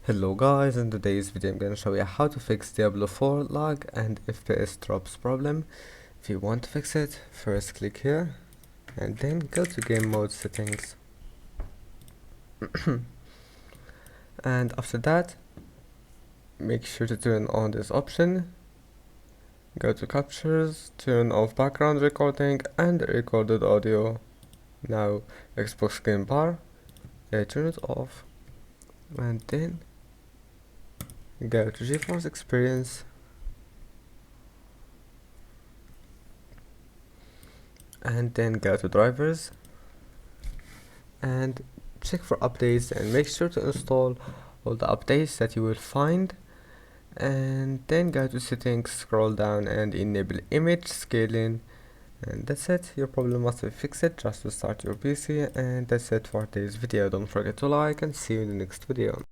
Hello guys, in today's video I'm gonna show you how to fix Diablo 4 lag and FPS drops problem. If you want to fix it, first click here and then go to game mode settings. And after that, make sure to turn on this option. Go to captures, turn off background recording and recorded audio. Now Xbox game bar, turn it off and then go to GeForce Experience and then go to drivers and check for updates and make sure to install all the updates that you will find, and then go to settings, scroll down and enable image scaling, and that's it. Your problem must be fixed. Just to start your PC, and that's it for today's video. Don't forget to like and see you in the next video.